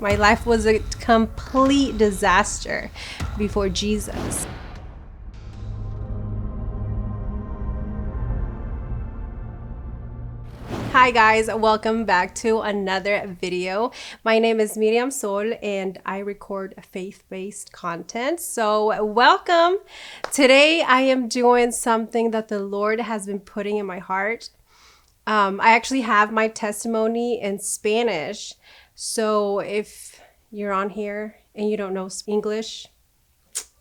My life was a complete disaster before Jesus. Hi guys, welcome back to another video. My name is Miriam Sol and I record faith-based content. So welcome. Today I am doing something that the Lord has been putting in my heart. I actually have my testimony in Spanish. So if you're on here and you don't know English,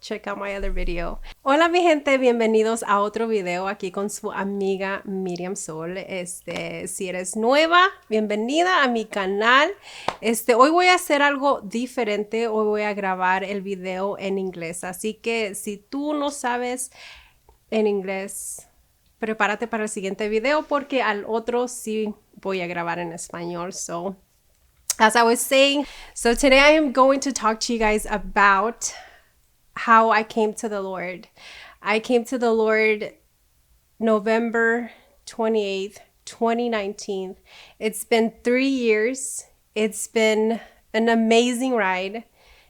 check out my other video. Hola mi gente, bienvenidos a otro video aquí con su amiga Miriam Sol. Si eres nueva, bienvenida a mi canal. Hoy voy a hacer algo diferente. Hoy voy a grabar el video en inglés. Así que si tú no sabes en inglés, prepárate para el siguiente video porque al otro sí voy a grabar en español. So, as I was saying, so today I am going to talk to you guys about how I came to the Lord. I came to the Lord November 28th, 2019. It's been 3 years. It's been an amazing ride.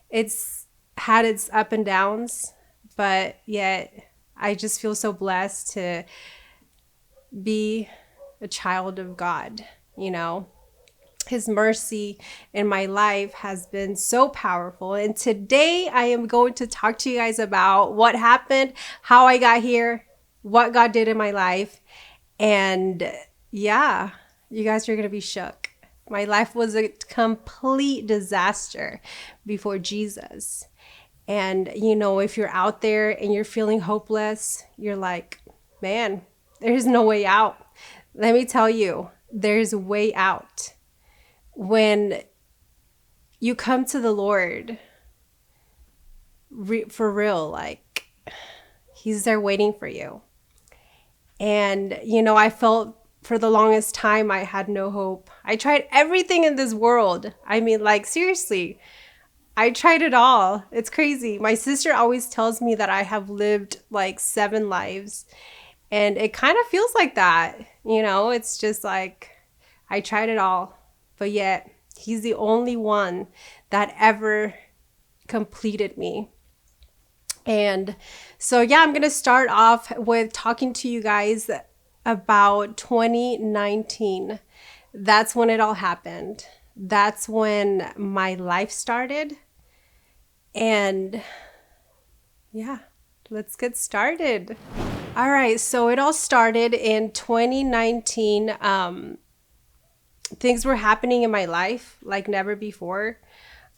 It's had its up and downs, but yet I just feel so blessed to be a child of God, you know. His mercy in my life has been so powerful. And today I am going to talk to you guys about what happened, how I got here, what God did in my life. And yeah, you guys are going to be shook. My life was a complete disaster before Jesus. And, you know, if you're out there and you're feeling hopeless, you're like, man, there's no way out. Let me tell you, there's a way out. When you come to the Lord, for real, like, he's there waiting for you. And, you know, I felt for the longest time I had no hope. I tried everything in this world. I mean, like, seriously, I tried it all. It's crazy. My sister always tells me that I have lived like 7 lives. And it kind of feels like that. You know, it's just like I tried it all. But yet, he's the only one that ever completed me. And so, yeah, I'm going to start off with talking to you guys about 2019. That's when it all happened. That's when my life started. And yeah, let's get started. All right, so it all started in 2019. Things were happening in my life like never before.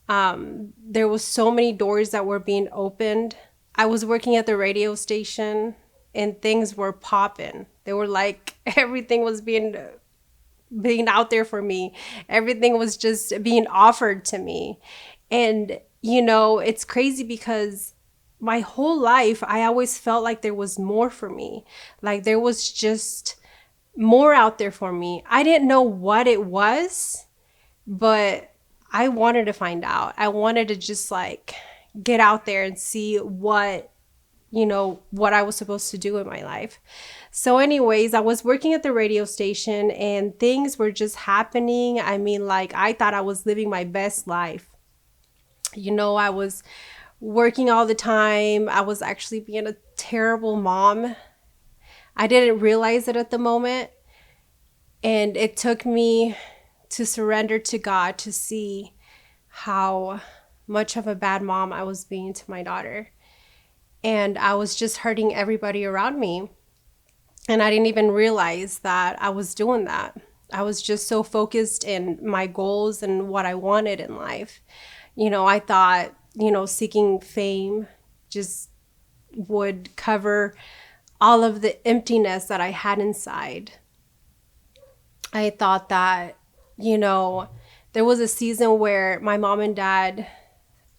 There was so many doors that were being opened. I was working at the radio station and things were popping. They were like everything was being out there for me. Everything was just being offered to me. And, you know, it's crazy because my whole life, I always felt like there was more for me. Like there was just more out there for me. I didn't know what it was, but I wanted to find out. I wanted to just like get out there and see what, you know, what I was supposed to do in my life. So anyways, I was working at the radio station and things were just happening. I mean, like I thought I was living my best life. You know, I was working all the time. I was actually being a terrible mom. I didn't realize it at the moment. And it took me to surrender to God to see how much of a bad mom I was being to my daughter. And I was just hurting everybody around me. And I didn't even realize that I was doing that. I was just so focused in my goals and what I wanted in life. You know, I thought, you know, seeking fame just would cover all of the emptiness that I had inside. I thought that, you know, there was a season where my mom and dad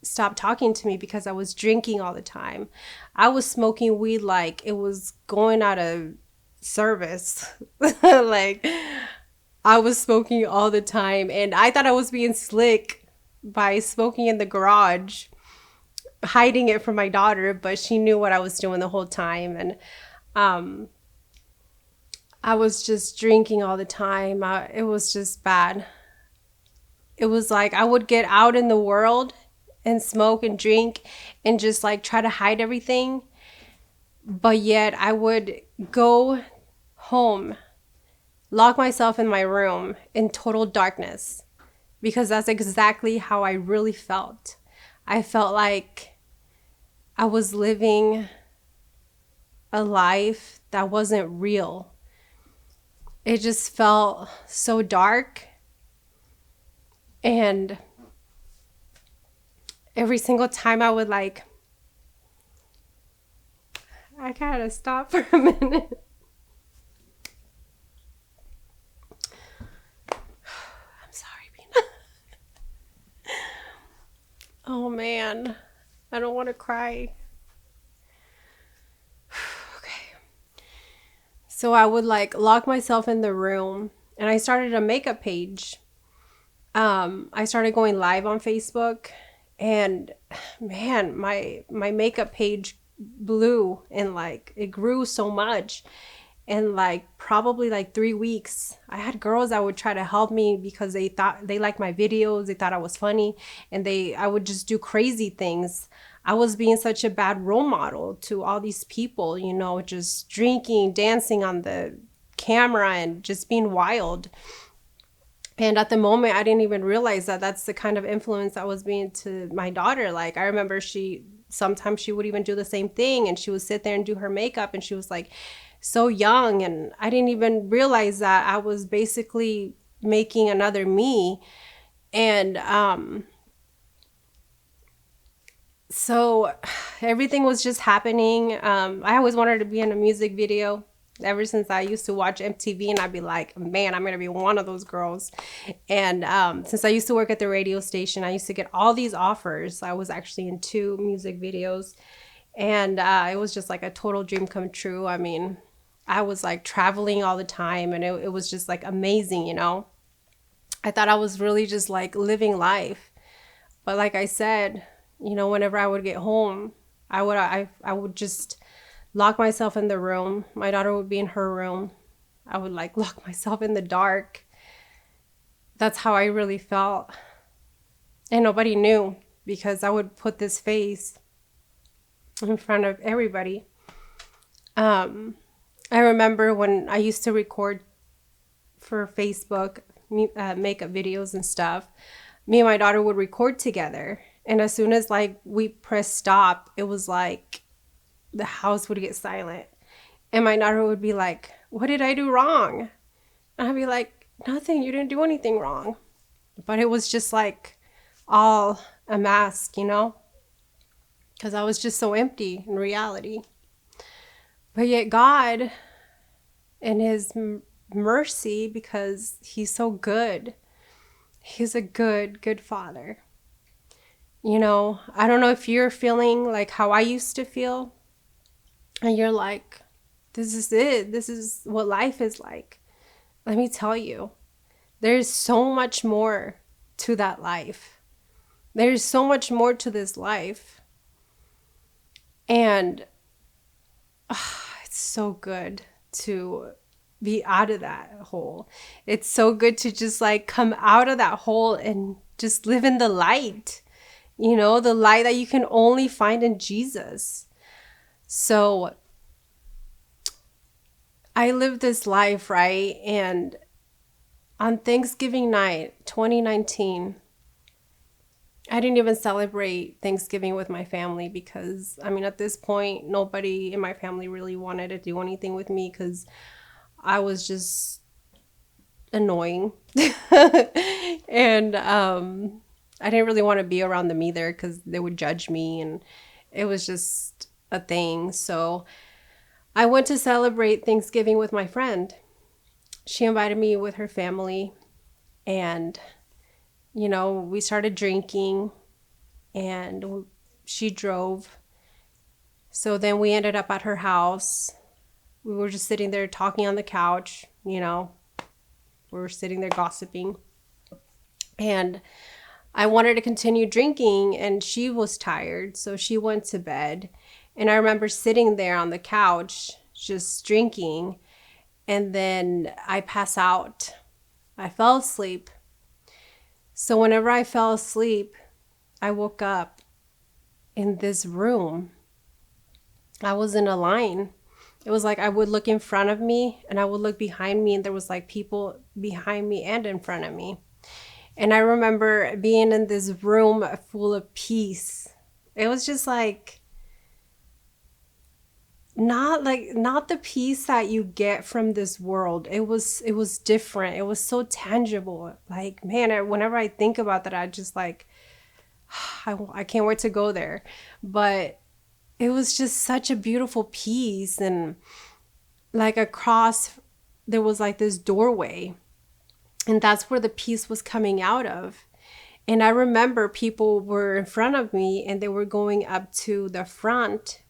stopped talking to me because I was drinking all the time. I was smoking weed like it was going out of service. Like I was smoking all the time and I thought I was being slick by smoking in the garage, hiding it from my daughter, but she knew what I was doing the whole time. And I was just drinking all the time. It was just bad. It was like I would get out in the world and smoke and drink and just like try to hide everything. But yet I would go home, lock myself in my room in total darkness, because that's exactly how I really felt. I felt like I was living a life that wasn't real. It just felt so dark. And every single time I would like, I gotta stop for a minute. I'm sorry, Bina. Oh man, I don't want to cry. Okay. So I would like lock myself in the room, and I started a makeup page. I started going live on Facebook, and man, my makeup page blew, and like it grew so much. And like probably like 3 weeks, I had girls that would try to help me because they thought they liked my videos, they thought I was funny, and I would just do crazy things. I was being such a bad role model to all these people, you know, just drinking, dancing on the camera, and just being wild. And at the moment, I didn't even realize that that's the kind of influence I was being to my daughter. Like, I remember sometimes she would even do the same thing, and she would sit there and do her makeup, and she was like so young. And I didn't even realize that I was basically making another me. And so everything was just happening. I always wanted to be in a music video. Ever since I used to watch MTV, and I'd be like, man, I'm going to be one of those girls. And since I used to work at the radio station, I used to get all these offers. I was actually in 2 music videos, and it was just like a total dream come true. I mean, I was like traveling all the time, and it was just like amazing, you know? I thought I was really just like living life. But like I said, you know, whenever I would get home, I would just lock myself in the room. My daughter would be in her room. I would like lock myself in the dark. That's how I really felt. And nobody knew, because I would put this face in front of everybody. I remember when I used to record for Facebook, makeup videos and stuff, me and my daughter would record together. And as soon as like we press stop, it was like the house would get silent, and my daughter would be like, what did I do wrong? And I'd be like, nothing, you didn't do anything wrong. But it was just like all a mask, you know, because I was just so empty in reality. But yet God, in his mercy, because he's so good, he's a good father. You know, I don't know if you're feeling like how I used to feel, and you're like, this is it. This is what life is like. Let me tell you, there's so much more to that life. There's so much more to this life. And it's so good to be out of that hole. It's so good to just like come out of that hole and just live in the light. You know, the light that you can only find in Jesus. So I lived this life, right? And on Thanksgiving night, 2019, I didn't even celebrate Thanksgiving with my family because, I mean, at this point, nobody in my family really wanted to do anything with me because I was just annoying. And I didn't really want to be around them either because they would judge me, and it was just a thing. So I went to celebrate Thanksgiving with my friend. She invited me with her family, and you know, we started drinking, and she drove. So then we ended up at her house. We were just sitting there talking on the couch, you know, we were sitting there gossiping. And I wanted to continue drinking, and she was tired, so she went to bed. And I remember sitting there on the couch just drinking, and then I pass out. I fell asleep. So whenever I fell asleep, I woke up in this room. I was in a line. It was like I would look in front of me and I would look behind me, and there was like people behind me and in front of me. And I remember being in this room full of peace. It was just like not the peace that you get from this world. It was different. It was so tangible. Like, man, whenever I think about that, I just like I can't wait to go there. But it was just such a beautiful peace, and like across there was like this doorway, and that's where the peace was coming out of. And I remember people were in front of me and they were going up to the front,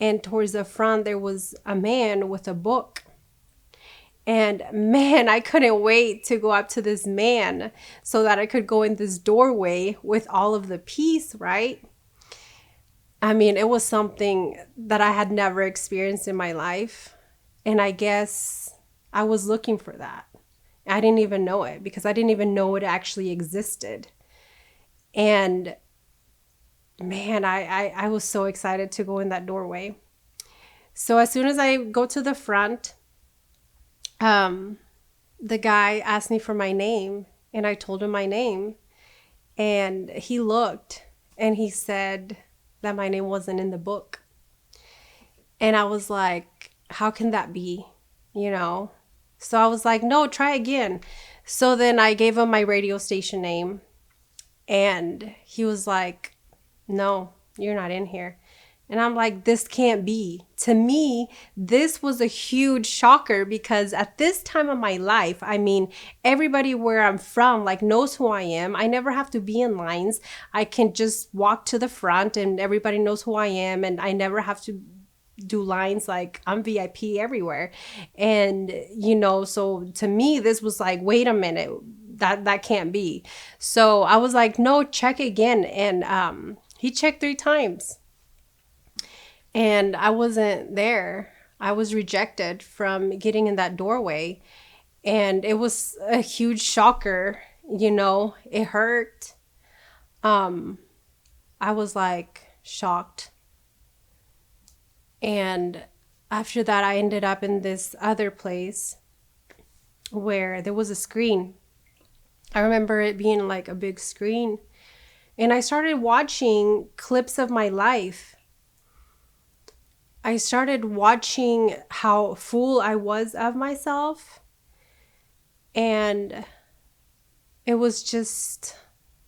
and towards the front there was a man with a book. And man, I couldn't wait to go up to this man so that I could go in this doorway with all of the peace, right? I mean, it was something that I had never experienced in my life. And I guess I was looking for that. I didn't even know it because I didn't even know it actually existed. And man, I was so excited to go in that doorway. So as soon as I go to the front, the guy asked me for my name, and I told him my name. And he looked and he said that my name wasn't in the book. And I was like, how can that be? You know? So I was like, no, try again. So then I gave him my radio station name, and he was like, no, you're not in here. And I'm like, this can't be. To me, this was a huge shocker because at this time of my life, I mean, everybody where I'm from like knows who I am. I never have to be in lines. I can just walk to the front and everybody knows who I am, and I never have to do lines. Like, I'm VIP everywhere. And so to me this was like, wait a minute, that can't be. So I was like, no, check again. And he checked 3 times and I wasn't there. I was rejected from getting in that doorway, and it was a huge shocker. It hurt. I was like shocked. And after that, I ended up in this other place where there was a screen. I remember it being like a big screen. And I started watching clips of my life. I started watching how full I was of myself. And it was just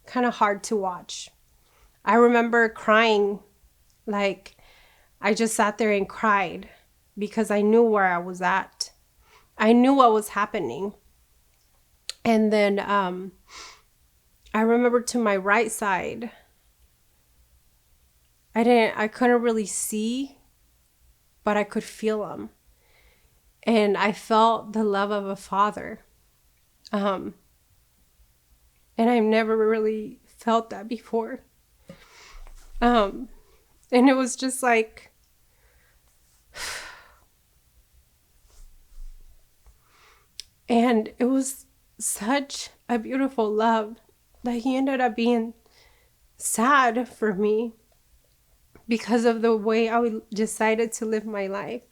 kind of hard to watch. I remember crying. Like, I just sat there and cried because I knew where I was at. I knew what was happening. And then I remember to my right side, I couldn't really see, but I could feel him. And I felt the love of a father. And I've never really felt that before. And it was just like, and it was such a beautiful love that he ended up being sad for me because of the way I decided to live my life.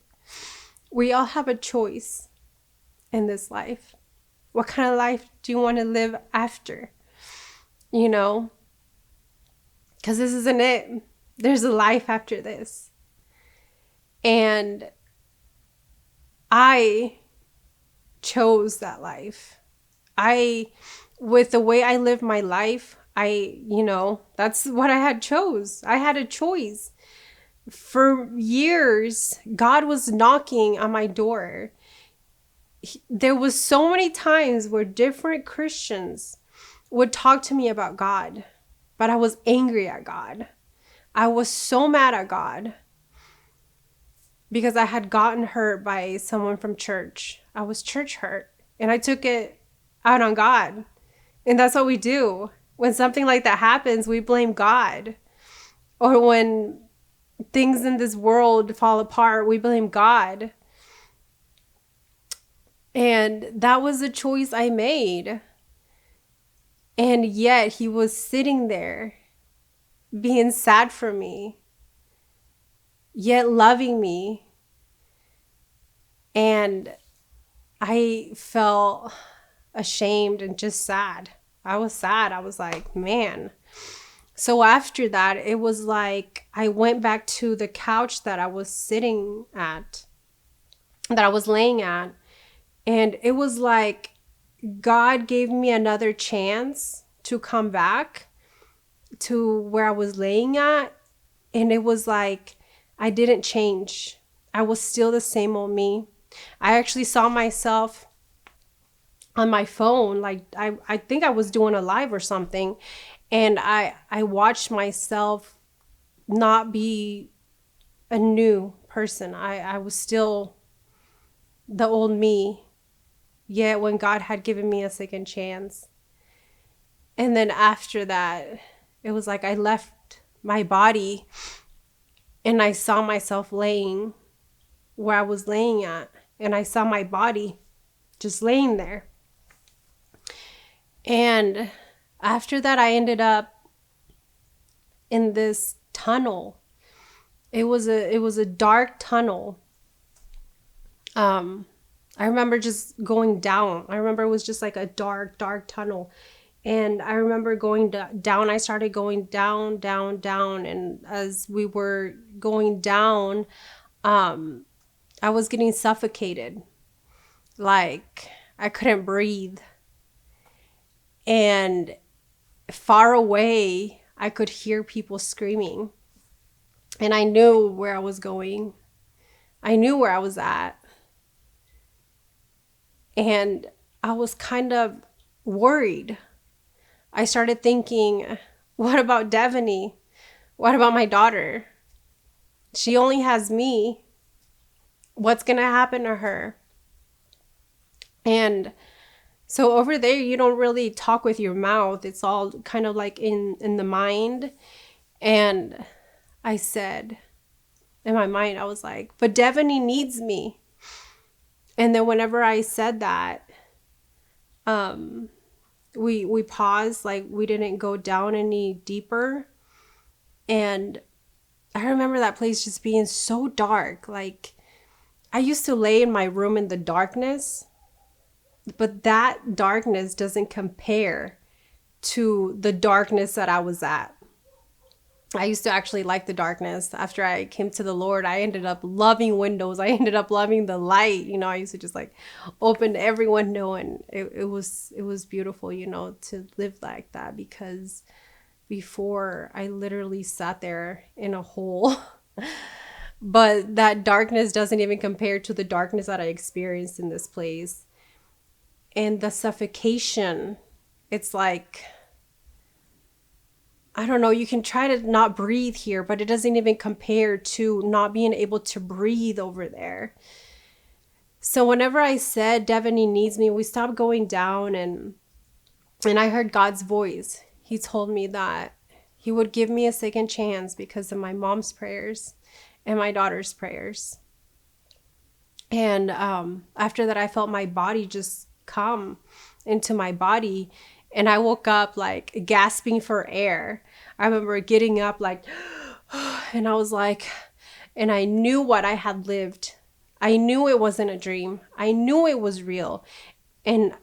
We all have a choice in this life. What kind of life do you want to live after? Because this isn't it. There's a life after this. And I chose that life. With the way I live my life, that's what I had chose. I had a choice. For years, God was knocking on my door. There was so many times where different Christians would talk to me about God, but I was angry at God. I was so mad at God because I had gotten hurt by someone from church. I was church hurt, and I took it out on God. And that's what we do. When something like that happens, we blame God. Or when things in this world fall apart, we blame God. And that was a choice I made. And yet he was sitting there being sad for me, yet loving me. And I felt ashamed and just sad. I was sad. I was like, man. So after that, it was like I went back to the couch that I was sitting at, that I was laying at. And it was like God gave me another chance to come back to where I was laying at. And it was like I didn't change. I was still the same old me. I actually saw myself on my phone, like I think I was doing a live or something, and I watched myself not be a new person. I was still the old me, yet when God had given me a second chance. And then after that, it was like I left my body and I saw myself laying where I was laying at, and I saw my body just laying there. And after that, I ended up in this tunnel. It was a dark tunnel. I remember just going down. I remember it was just like a dark tunnel. And I remember going down. I started going down. And as we were going down, I was getting suffocated. Like I couldn't breathe. And far away, I could hear people screaming. And I knew where I was going. I knew where I was at. And I was kind of worried. I started thinking, what about Devaney? What about my daughter? She only has me. What's going to happen to her? And so over there, you don't really talk with your mouth. It's all kind of like in the mind. And I said, in my mind, I was like, but Devaney needs me. And then whenever I said that, we paused, like we didn't go down any deeper. And I remember that place just being so dark. Like I used to lay in my room in the darkness. But that darkness doesn't compare to the darkness that I was at. I used to actually like the darkness. After I came to the Lord, I ended up loving windows. I ended up loving the light. You know, I used to just like open every window, and it was beautiful, you know, to live like that, because before I literally sat there in a hole. But that darkness doesn't even compare to the darkness that I experienced in this place. And the suffocation, it's like, I don't know, you can try to not breathe here, but it doesn't even compare to not being able to breathe over there. So whenever I said Devaney needs me, we stopped going down, and I heard God's voice. He told me that he would give me a second chance because of my mom's prayers and my daughter's prayers. And after that, I felt my body just come into my body, and I woke up like gasping for air. I remember getting up like and I was like, and I knew what I had lived. I knew it wasn't a dream. I knew it was real. And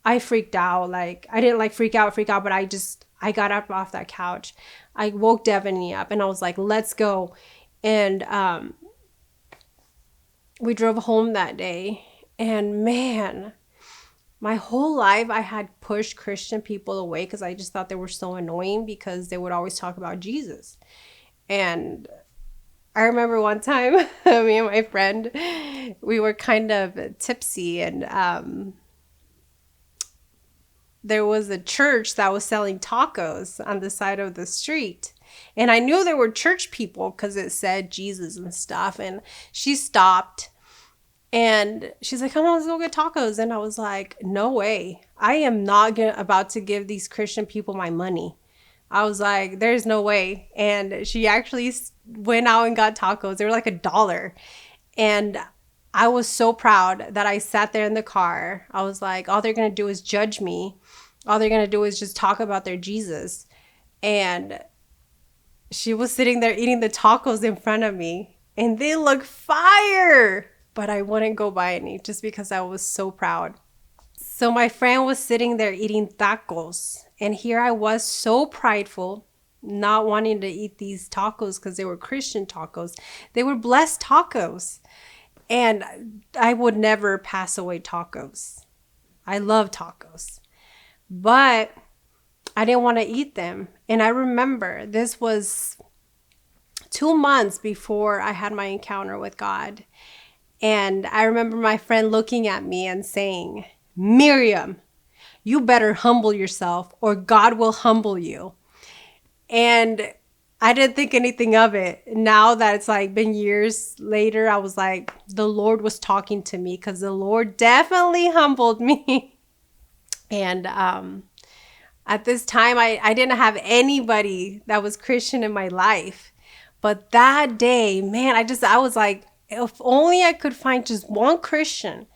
I freaked out. Like I didn't like freak out, but I got up off that couch. I woke Devaney up and I was like, let's go. And we drove home that day, and man, my whole life, I had pushed Christian people away because I just thought they were so annoying because they would always talk about Jesus. And I remember one time, me and my friend, we were kind of tipsy, and there was a church that was selling tacos on the side of the street. And I knew there were church people because it said Jesus and stuff. And she stopped. And she's like, come on, let's go get tacos. And I was like, no way. I am not about to give these Christian people my money. I was like, there's no way. And she actually went out and got tacos. They were like $1. And I was so proud that I sat there in the car. I was like, all they're going to do is judge me. All they're going to do is just talk about their Jesus. And she was sitting there eating the tacos in front of me, and they look fire, but I wouldn't go buy any just because I was so proud. So my friend was sitting there eating tacos, and here I was so prideful, not wanting to eat these tacos because they were Christian tacos. They were blessed tacos, and I would never pass away tacos. I love tacos, but I didn't want to eat them. And I remember this was 2 months before I had my encounter with God. And I remember my friend looking at me and saying, Miriam, you better humble yourself or God will humble you. And I didn't think anything of it. Now that it's like been years later, I was like, the Lord was talking to me because the Lord definitely humbled me. And at this time, I didn't have anybody that was Christian in my life. But that day, man, I was like, if only I could find just one Christian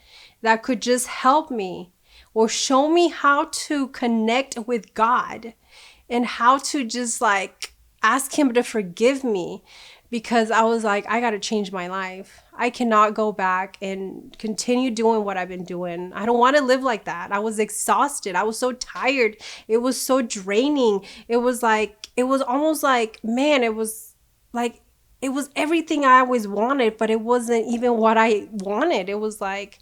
that could just help me or show me how to connect with God and how to just like ask him to forgive me, because I was like, I got to change my life. I cannot go back and continue doing what I've been doing. I don't want to live like that. I was exhausted. I was so tired. It was so draining. It was almost like, man, it was like, it was everything I always wanted, but it wasn't even what I wanted. It was like,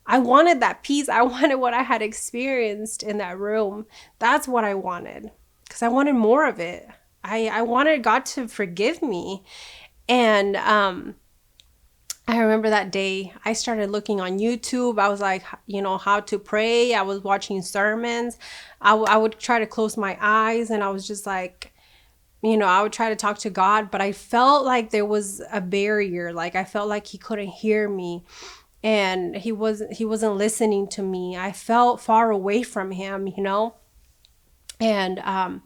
I wanted that peace. I wanted what I had experienced in that room. That's what I wanted, because I wanted more of it. I wanted God to forgive me. And I remember that day I started looking on YouTube. I was like, how to pray. I was watching sermons. I would try to close my eyes, and I was just like, I would try to talk to God, but I felt like there was a barrier. Like I felt like he couldn't hear me, and he wasn't listening to me. I felt far away from him, And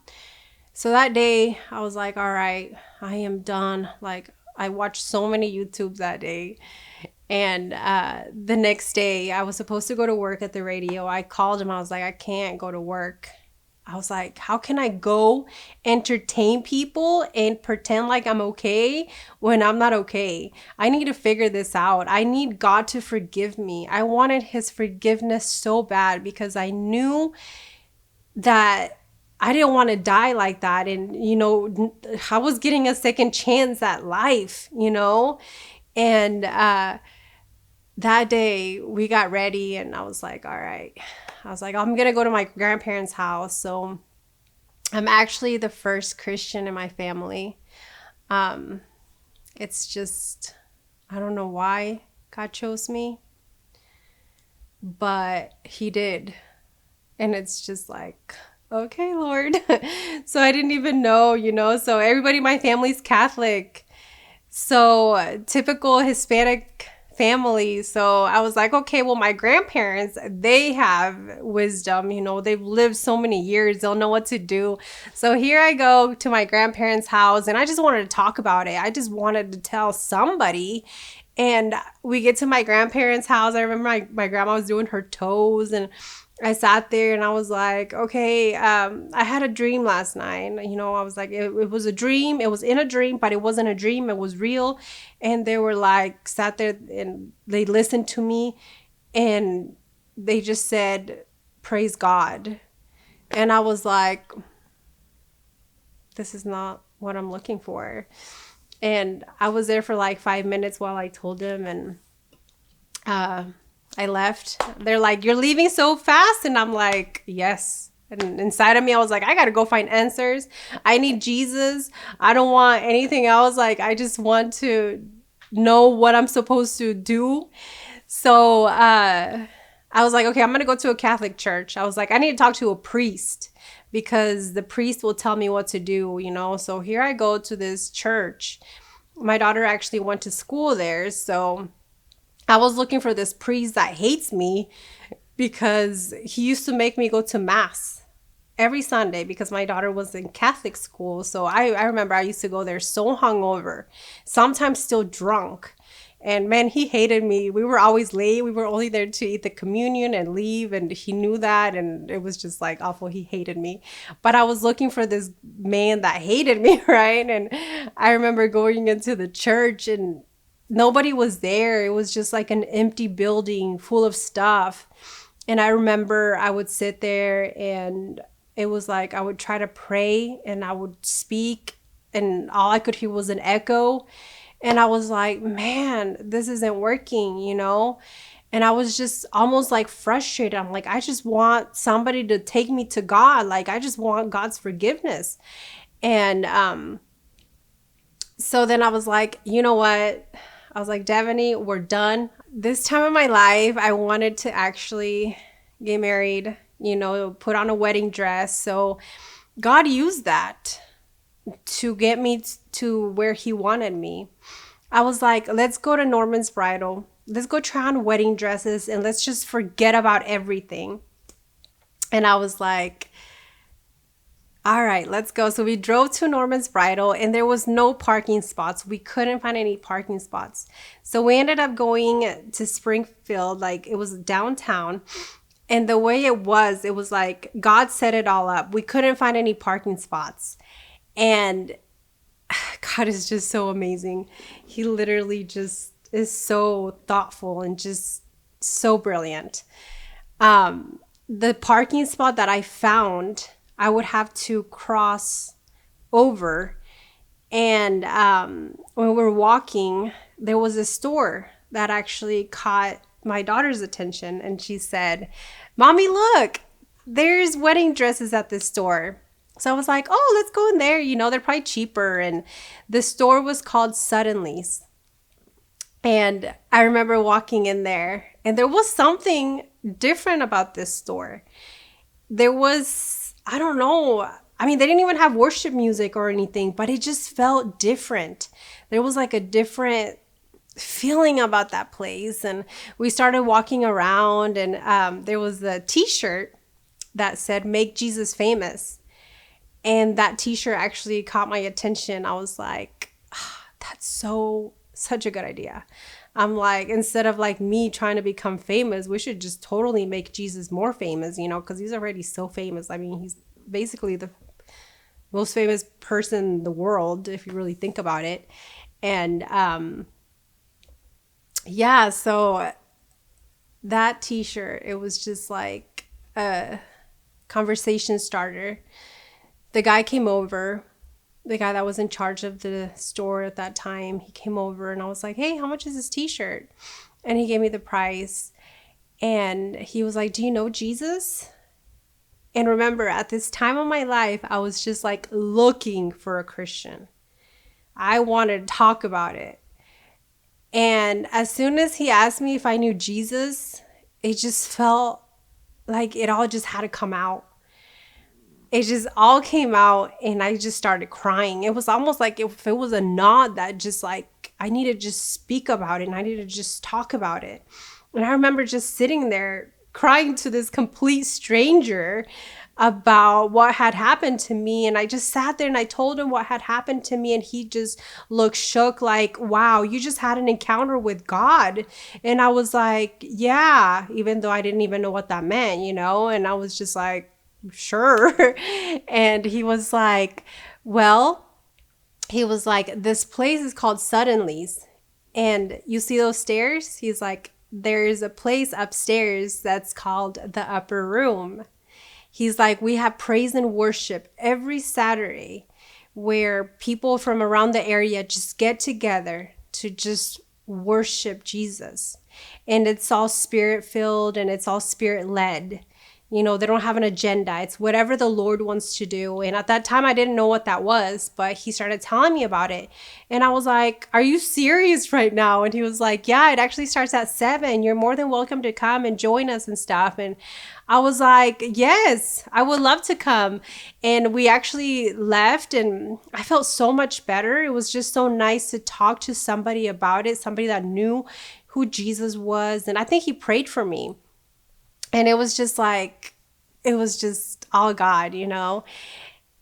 so that day I was like, all right, I am done. Like I watched so many YouTubes that day. And the next day I was supposed to go to work at the radio. I called him. I was like, I can't go to work. I was like, how can I go entertain people and pretend like I'm okay when I'm not okay? I need to figure this out. I need God to forgive me. I wanted his forgiveness so bad because I knew that I didn't want to die like that. And, I was getting a second chance at life, And that day we got ready, and I was like, all right. I was like, I'm going to go to my grandparents' house. So I'm actually the first Christian in my family. It's just, I don't know why God chose me, but he did. And it's just like, okay, Lord. So I didn't even know, so everybody in my family's Catholic. So typical Hispanic family. So I was like, okay, well, my grandparents, they have wisdom, they've lived so many years, they'll know what to do. So here I go to my grandparents' house, and I just wanted to talk about it. I just wanted to tell somebody. And we get to my grandparents' house. I remember my grandma was doing her toes, and I sat there and I was like, okay, I had a dream last night. I was like, it was a dream. It was in a dream, but it wasn't a dream. It was real. And they were like, sat there and they listened to me, and they just said, praise God. And I was like, this is not what I'm looking for. And I was there for like 5 minutes while I told them, and I left. They're like, you're leaving so fast? And I'm like, yes. And inside of me, I was like, I got to go find answers. I need Jesus. I don't want anything else. Like, I just want to know what I'm supposed to do. So I was like, okay, I'm going to go to a Catholic church. I was like, I need to talk to a priest because the priest will tell me what to do, So here I go to this church. My daughter actually went to school there. So I was looking for this priest that hates me because he used to make me go to mass every Sunday because my daughter was in Catholic school. So I remember I used to go there so hungover, sometimes still drunk. And man, he hated me. We were always late. We were only there to eat the communion and leave. And he knew that. And it was just like awful. He hated me. But I was looking for this man that hated me, right? And I remember going into the church and nobody was there. It was just like an empty building full of stuff. And I remember I would sit there and it was like I would try to pray and I would speak and all I could hear was an echo. And I was like, man, this isn't working, you know? And I was just almost like frustrated. I'm like, I just want somebody to take me to God. Like, I just want God's forgiveness. And so then I was like, you know what? I was like, Devaney, we're done. This time of my life, I wanted to actually get married, you know, put on a wedding dress. So God used that to get me to where he wanted me. I was like, let's go to Norman's Bridal. Let's go try on wedding dresses and let's just forget about everything. And I was like, all right, let's go. So we drove to Norman's Bridal and there was no parking spots. We couldn't find any parking spots. So we ended up going to Springfield, like it was downtown. And the way it was like God set it all up. We couldn't find any parking spots. And God is just so amazing. He literally just is so thoughtful and just so brilliant. The parking spot that I found, I would have to cross over. And when we were walking, there was a store that actually caught my daughter's attention. And she said, Mommy, look, there's wedding dresses at this store. So I was like, oh, let's go in there. You know, they're probably cheaper. And the store was called Suddenly's. And I remember walking in there and there was something different about this store. There was, I don't know. I mean, they didn't even have worship music or anything, but it just felt different. There was like a different feeling about that place. And we started walking around and there was a t-shirt that said, Make Jesus Famous. And that t-shirt actually caught my attention. I was like, that's such a good idea. I'm like, instead of like me trying to become famous, we should just totally make Jesus more famous, you know, because he's already so famous. I mean, he's basically the most famous person in the world, if you really think about it. And yeah, so that t-shirt, it was just like a conversation starter. The guy came over, the guy that was in charge of the store at that time, he came over and I was like, hey, how much is this t-shirt? And he gave me the price. And he was like, do you know Jesus? And remember, at this time of my life, I was just like looking for a Christian. I wanted to talk about it. And as soon as he asked me if I knew Jesus, it just felt like it all just had to come out. It just all came out and I just started crying. It was almost like if it was a nod that just like, I need to just speak about it and I need to just talk about it. And I remember just sitting there crying to this complete stranger about what had happened to me. And I just sat there and I told him what had happened to me. And he just looked shook like, wow, you just had an encounter with God. And I was like, yeah, even though I didn't even know what that meant, you know? And I was just like, sure. And he was like, well, he was like, this place is called Suddenly's. And you see those stairs? He's like, there's a place upstairs that's called the Upper Room. He's like, we have praise and worship every Saturday where people from around the area just get together to just worship Jesus. And it's all spirit filled and it's all spirit led. You know, they don't have an agenda. It's whatever the Lord wants to do. And at that time, I didn't know what that was, but he started telling me about it. And I was like, are you serious right now? And he was like, yeah, it actually starts at 7. You're more than welcome to come and join us and stuff. And I was like, yes, I would love to come. And we actually left and I felt so much better. It was just so nice to talk to somebody about it, somebody that knew who Jesus was. And I think he prayed for me. And it was just like, it was just all God, you know.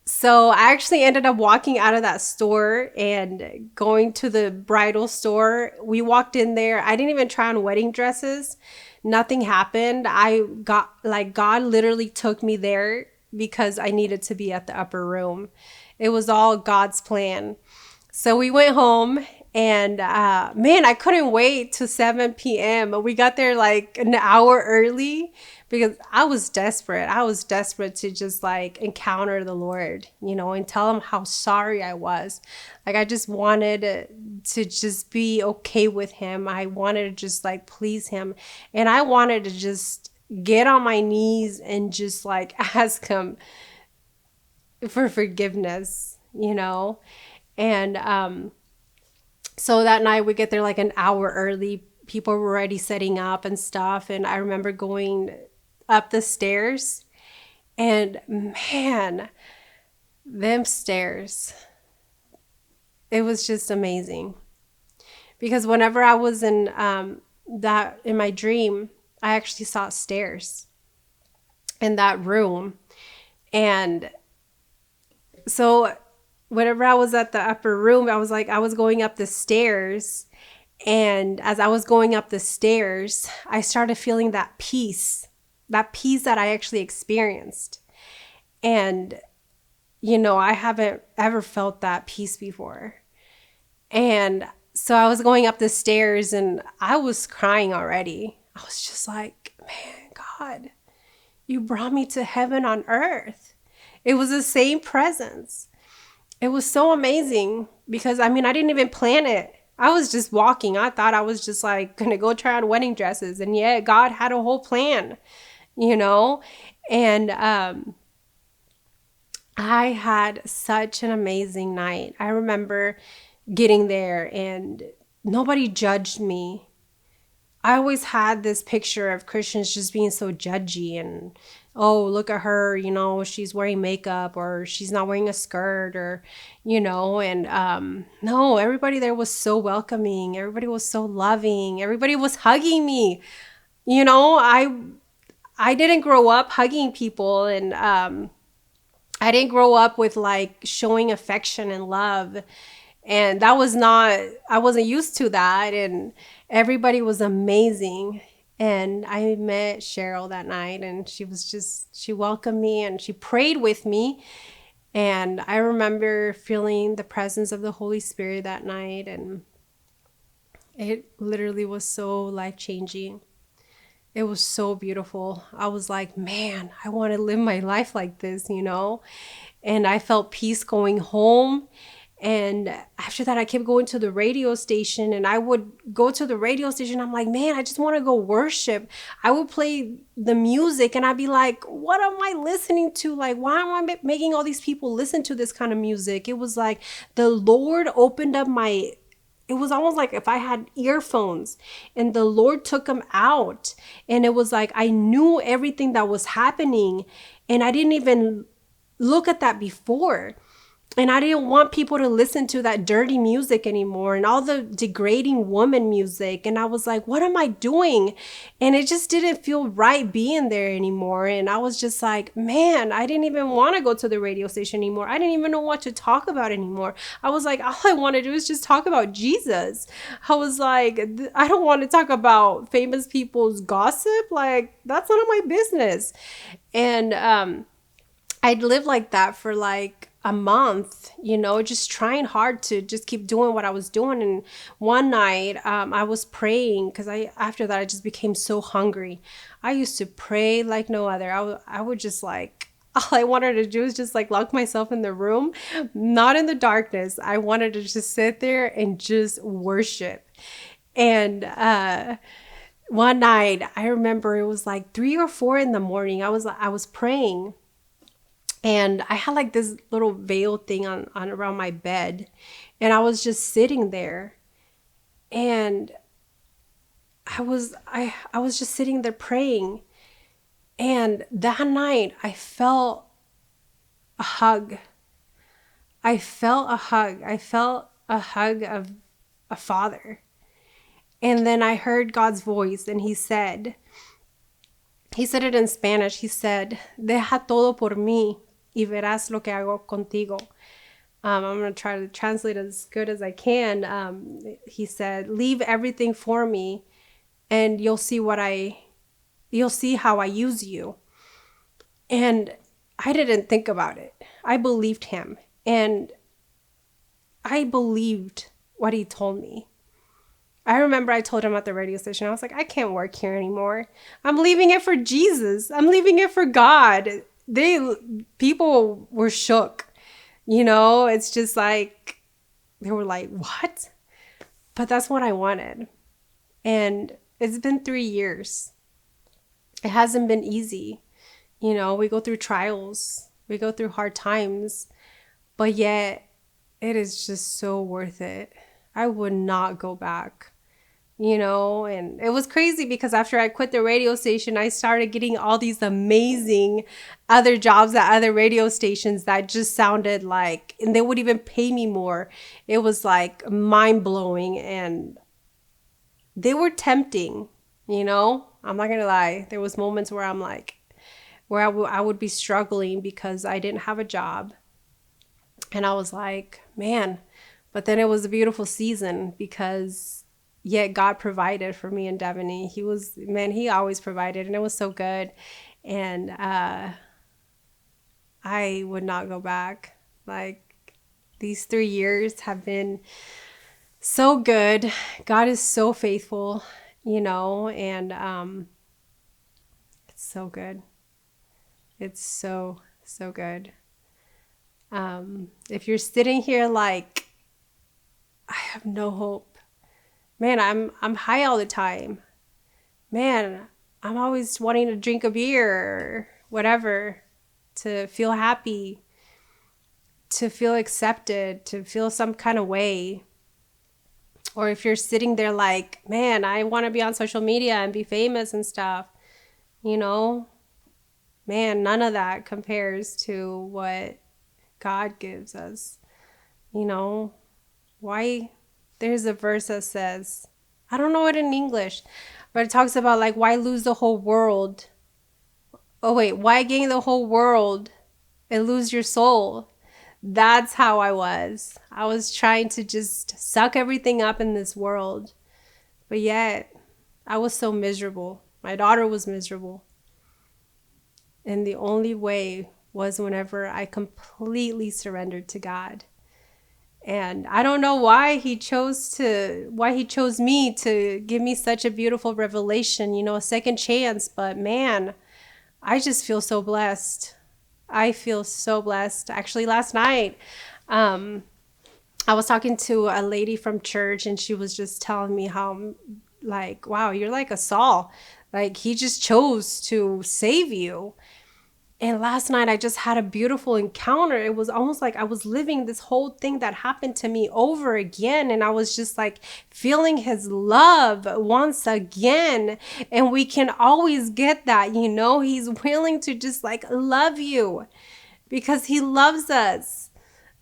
So I actually ended up walking out of that store and going to the bridal store. We walked in there. I didn't even try on wedding dresses. Nothing happened. I got like God literally took me there because I needed to be at the upper room. It was all God's plan. So we went home and man, I couldn't wait till 7 p.m. We got there like an hour early because I was desperate. I was desperate to just like encounter the Lord, you know, and tell him how sorry I was. Like I just wanted to just be okay with him. I wanted to just like please him. And I wanted to just get on my knees and just like ask him for forgiveness, you know? And so that night we get there like an hour early. People were already setting up and stuff. And I remember going up the stairs and man, them stairs, it was just amazing. Because whenever I was in in my dream, I actually saw stairs in that room. And so whenever I was at the upper room, I was going up the stairs. And as I was going up the stairs, I started feeling that peace that I actually experienced. And, you know, I haven't ever felt that peace before. And so I was going up the stairs and I was crying already. I was just like, man, God, you brought me to heaven on earth. It was the same presence. It was so amazing because, I mean, I didn't even plan it. I was just walking. I thought I was just like going to go try on wedding dresses. And yet God had a whole plan, you know? And I had such an amazing night. I remember getting there and nobody judged me. I always had this picture of Christians just being so judgy and, oh, look at her, you know, she's wearing makeup or she's not wearing a skirt or, you know, and no, everybody there was so welcoming. Everybody was so loving. Everybody was hugging me. You know, I didn't grow up hugging people and I didn't grow up with like showing affection and love. And that was not, I wasn't used to that. And everybody was amazing. And I met Cheryl that night and she welcomed me and she prayed with me. And I remember feeling the presence of the Holy Spirit that night. And it literally was so life-changing. It was so beautiful. I was like, man, I want to live my life like this, you know? And I felt peace going home. And after that, I kept going to the radio station and I would go to the radio station. I'm like, man, I just want to go worship. I would play the music and I'd be like, what am I listening to? Like, why am I making all these people listen to this kind of music? It was like the Lord opened up it was almost like if I had earphones and the Lord took them out. And it was like I knew everything that was happening and I didn't even look at that before. And I didn't want people to listen to that dirty music anymore and all the degrading woman music. And I was like, what am I doing? And it just didn't feel right being there anymore. And I was just like, man, I didn't even want to go to the radio station anymore. I didn't even know what to talk about anymore. I was like, all I want to do is just talk about Jesus. I was like, I don't want to talk about famous people's gossip. Like, that's none of my business. And I'd lived like that for like a month, you know, just trying hard to just keep doing what I was doing. And one night I was praying because after that I just became so hungry. I used to pray like no other. I would just like, all I wanted to do is just like lock myself in the room, not in the darkness. I wanted to just sit there and just worship. And one night I remember it was like 3 or 4 in the morning. I was praying. And I had like this little veil thing on around my bed. And I was just sitting there. And I was just sitting there praying. And that night I felt a hug. I felt a hug. I felt a hug of a father. And then I heard God's voice and he said it in Spanish. He said, "Deja todo por mí." y verás lo que hago contigo. I'm going to try to translate as good as I can. He said, leave everything for me and you'll see how I use you. And I didn't think about it. I believed him. And I believed what he told me. I remember I told him at the radio station, I was like, I can't work here anymore. I'm leaving it for Jesus. I'm leaving it for God. People were shook. It's just like, they were like, what? But that's what I wanted. And it's been 3 years. It hasn't been easy. We go through trials. We go through hard times. But yet, it is just so worth it. I would not go back. And it was crazy because after I quit the radio station, I started getting all these amazing other jobs at other radio stations that just sounded like, and they would even pay me more. It was like mind blowing and they were tempting, I'm not going to lie. There was moments where I'm like, where I would be struggling because I didn't have a job. And I was like, man, but then it was a beautiful season because yet God provided for me and Devaney. He always provided and it was so good. And I would not go back. Like these 3 years have been so good. God is so faithful, and it's so good. It's so, so good. If you're sitting here like, I have no hope. Man, I'm high all the time. Man, I'm always wanting to drink a beer or whatever to feel happy, to feel accepted, to feel some kind of way. Or if you're sitting there like, man, I want to be on social media and be famous and stuff, man, none of that compares to what God gives us. Why? There's a verse that says, I don't know it in English, but it talks about like, why lose the whole world? Why gain the whole world and lose your soul? That's how I was. I was trying to just suck everything up in this world. But yet, I was so miserable. My daughter was miserable. And the only way was whenever I completely surrendered to God. And I don't know why he chose me to give me such a beautiful revelation, a second chance. But man, I just feel so blessed. I feel so blessed. Actually, last night, I was talking to a lady from church and she was just telling me how, like, wow, you're like a Saul. Like, he just chose to save you. And last night I just had a beautiful encounter. It was almost like I was living this whole thing that happened to me over again. And I was just like feeling his love once again. And we can always get that, he's willing to just like love you because he loves us.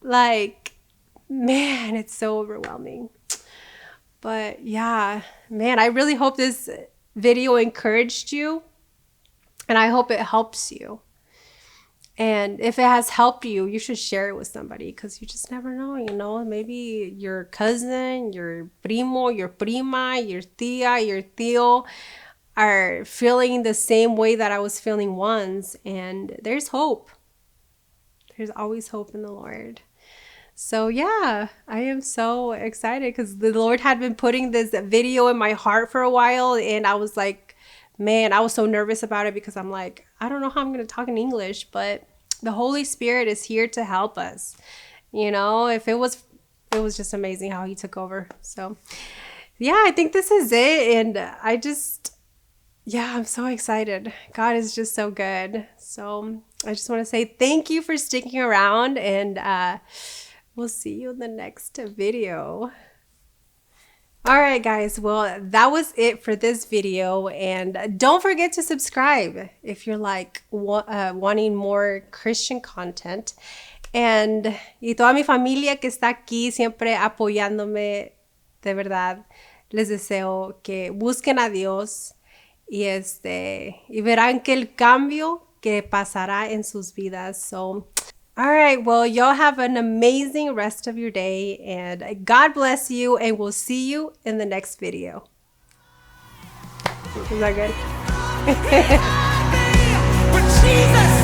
Like, man, it's so overwhelming. But yeah, man, I really hope this video encouraged you and I hope it helps you. And if it has helped you, you should share it with somebody because you just never know, maybe your cousin, your primo, your prima, your tia, your tío are feeling the same way that I was feeling once. And there's hope. There's always hope in the Lord. So yeah, I am so excited because the Lord had been putting this video in my heart for a while. And I was like, man, I was so nervous about it because I'm like, I don't know how I'm going to talk in English, but the Holy Spirit is here to help us. It was just amazing how he took over. So yeah, I think this is it. And I'm so excited. God is just so good. So I just want to say thank you for sticking around and we'll see you in the next video. All right, guys. Well, that was it for this video. And don't forget to subscribe if you're like wanting more Christian content. Y toda mi familia que está aquí siempre apoyándome, de verdad, les deseo que busquen a Dios y verán que el cambio que pasará en sus vidas. So, All right. Well, y'all have an amazing rest of your day, and God bless you, and we'll see you in the next video. Is that good? But Jesus